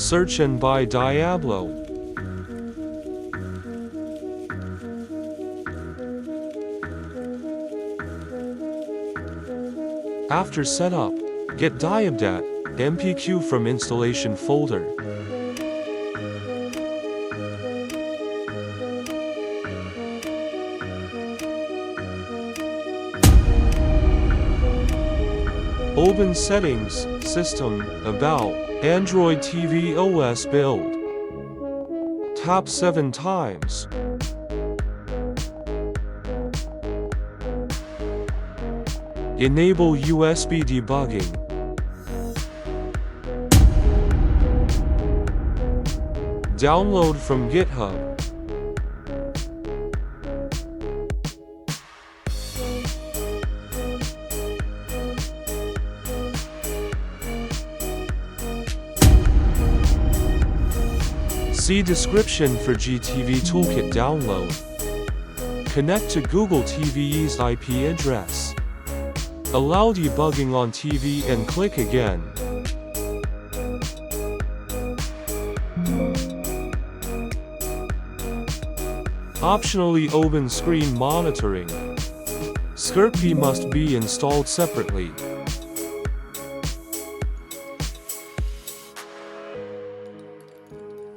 Search and buy Diablo. After setup, get diab.mpq from installation folder. Open Settings, System, About, Android TV OS Build. Tap 7 times. Enable USB debugging. Download from GitHub. See description for GTV Toolkit download. Connect to Google TV's IP address. Allow debugging on TV and click again. Optionally open screen monitoring. Skirp must be installed separately.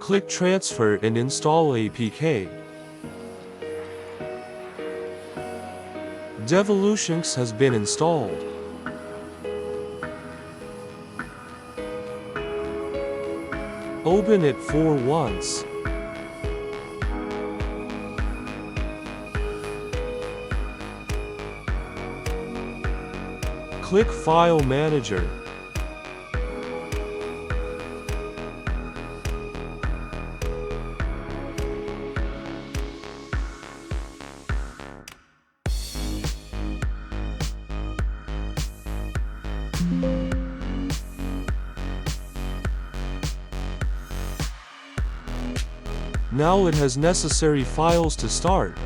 Click Transfer and install APK. DevilutionX has been installed. Open it for once. Click File Manager. Now it has necessary files to start.